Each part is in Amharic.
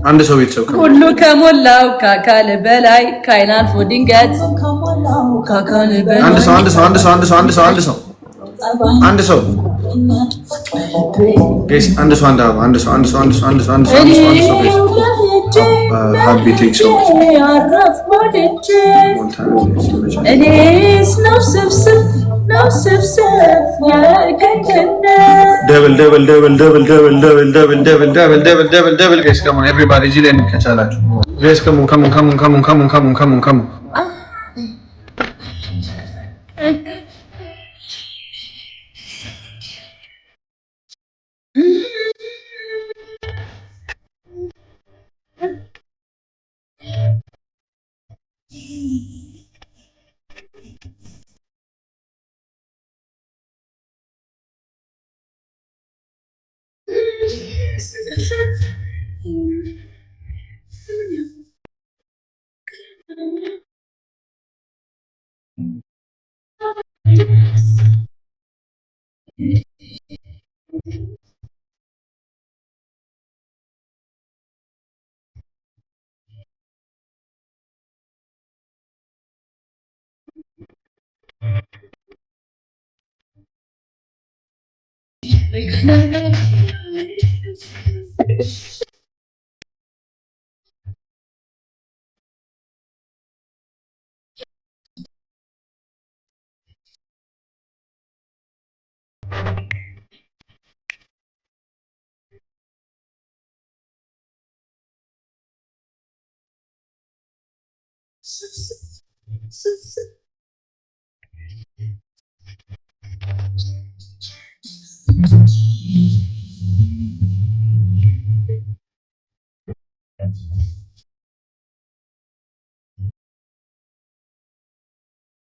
አንድ ሰው ቤተሰብ ሁሉ ከሞላው ከአካል በላይ ካይናልፎ ድንገት ከአካል በላይ አንድ ሰው happy takes so much. Devil. Guys, come on, everybody, guys, come on.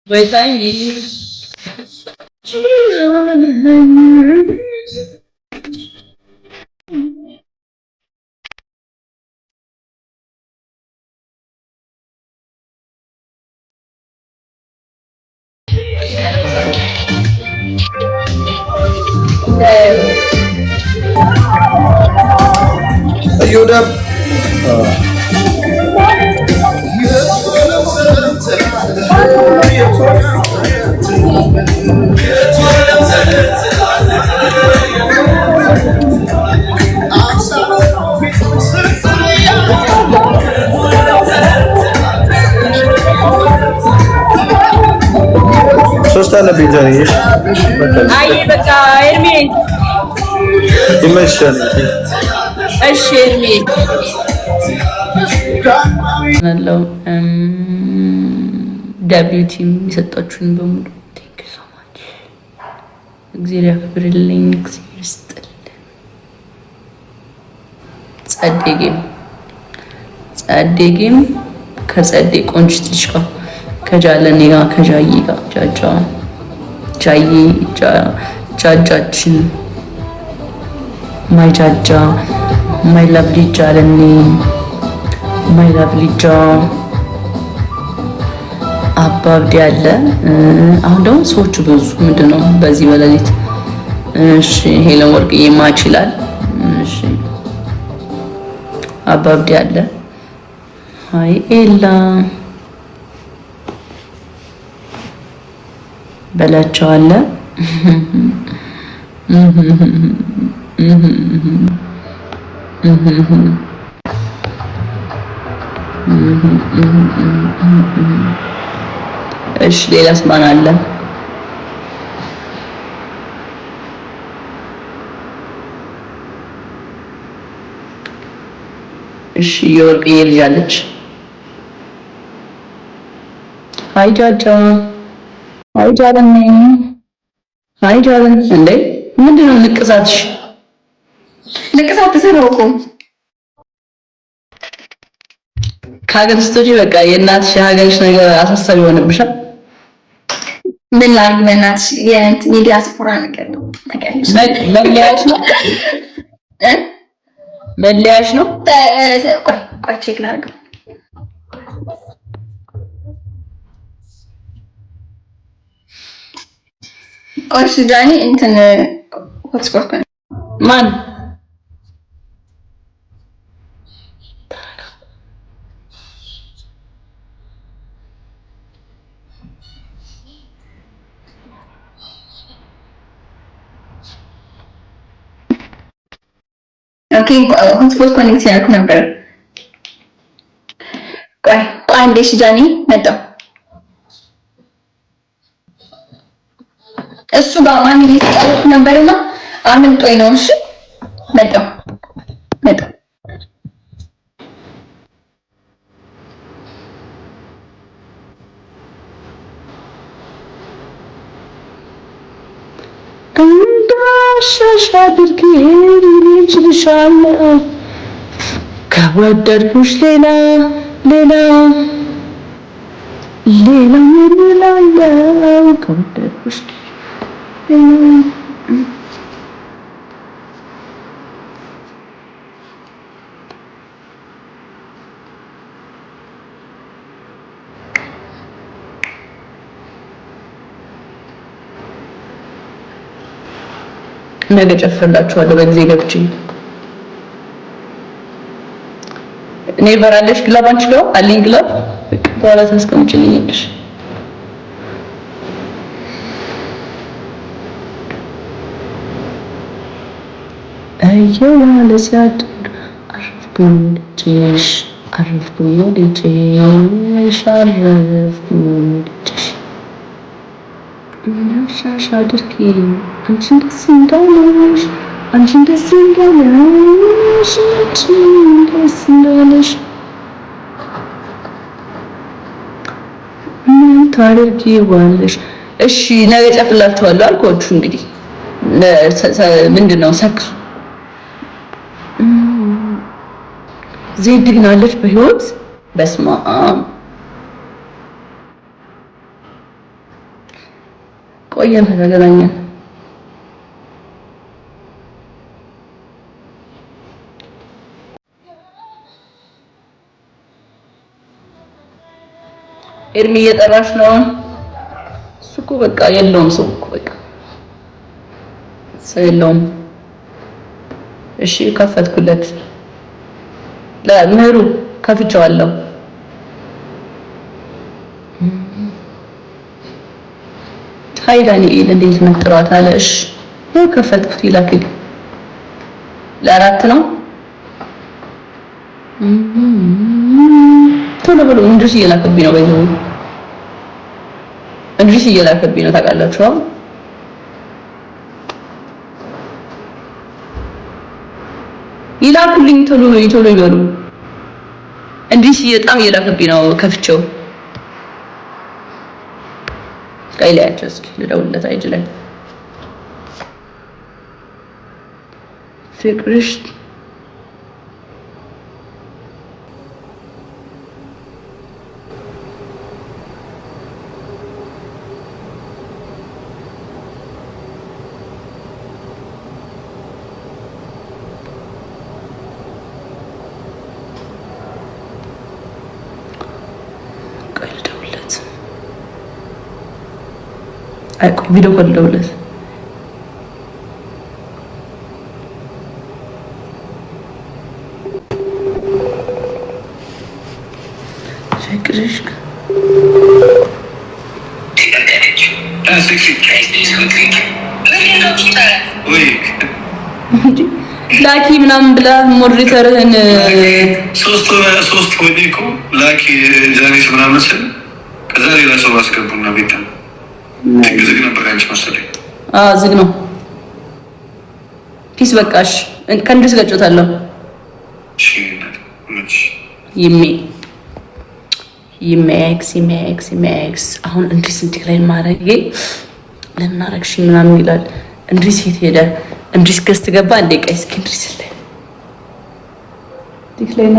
But I Ayun up. ሶስት አለብኝ ዛሬ። አይ በቃ ኤርሚ ይመችሻል። እሺ ኤርሚ አለው ዳቢዩቲ የሚሰጣችሁን በሙሉ ቴንክ ዩ ሶ ማች። እግዚአብሔር ያክብርልኝ፣ እግዚአብሔር ይስጥልኝ። ጸዴጌም ከጸዴ ቆንጅት ልጅ ጋር ከጃለኔ ጋር ከጃዬ ጋር ጃጃችን ማይ ጃጃ ማይ ላቭሊ ጃለኔ ማይ ላቭሊ ጃ አባብዲ ያለ አሁን ደግሞ ሰዎቹ ብዙ ምንድነው በዚህ በሌሊት። እሺ ሄለን ወርቅዬ ማች ይላል። እሺ አባብዲ ያለ አይ ኤላ በላቸው አለ እሺ ሌላስ ማን አለ? እሺ የወርቅዬ ልጅ አለች። አይ ጃጃ አይ ጃለን እንዴ ምንድነው ንቅሳትሽ? ንቅሳት ተሰራውኩ ከሀገር ስትወጪ በቃ የእናትሽ የሀገርሽ ነገር አሳሳቢ ሆነብሻል። ምን ላድርግ በእናትሽ የዲያስፖራ ነገር ነው። መለያሽ ነው። ቆይ ቼክ ላድርግ። ቆሽ ጃኒ እንትን ሆትስፖት ማን ኦኬ ሆትስፖት ኮኔክት ያልኩ ነበር። ቆይ አንዴ ጃኒ መጣሁ። እሱ ጋር ማን እየተጫወቱ ነበርና አምልጦኝ ነው። እሺ መጣሁ እንዳሻሽ አድርጌ ልጅልሻለሁ ከወደድኩሽ ሌላ ያለው ከወደድኩሽ ነገ ጨፍርላችኋለሁ በጊዜ ገብቼ። እኔ በራለሽ ግላብ አንቺ ጋር አለኝ ግላብ በኋላ ታስቀምጪልኛለሽ። አየው ያለ ሲያድር አረፍኩኝ ልጅሽ እንዳሻሽ አድርጊ አንቺን ደስ እንዳለሽ ምን ታደርጊዋለሽ? እሺ ነገ ጨፍላችኋለሁ አልኳችሁ። እንግዲህ ምንድነው ሰክር ዜድ ግን አለች በህይወት በስማ ቆየን ከተገናኘን ኤርሚ እየጠራሽ ነው። እሱ እኮ በቃ የለውም ሰው እኮ በቃ ሰው የለውም። እሺ ከፈትኩለት ለምህሩ ከፍቼዋለሁ። ሃይ ዳንኤል እንዴት ነህ? ጥራት አለ። እሺ ነው ከፈትኩት ይላክል። ለአራት ነው ቶሎ ብሎ እንድሪስ እየላከብኝ ነው። በይዘው እንድሪስ እየላከብኝ ነው ታውቃላችሁ። ይላኩልኝ ቶሎ ይበሉ። እንድሪስ በጣም እየላከብኝ ነው። ከፍቼው ስካይላያቸው እስኪ ልደውልለት አይችልም። ፍቅርሽ ቪዲዮ ኮል ደውለት ፍቅርሽ ላኪ ምናምን ብለህ ሞዴሬተርህን ሶስት ወዲህ እኮ ላኪ ዛሬስ ምናምን ስል ከዛ ሌላ ሰው አስገቡና ቤታ ዝግ ነበር ያንቺ መሰለኝ። ዝግ ነው። ፒስ በቃሽ። ከእንድሪስ ገጮታለሁ። ይሜክስ አሁን እንድሪስ ዲክላይን ማድረግ ለምን አደረግሽኝ ምናምን ይላል። እንድሪስ የት ሄደ? እንድሪስ ገዝት ገባ እንደ ቀይ እስኪ እንድሪስ ላይ ዲክላይን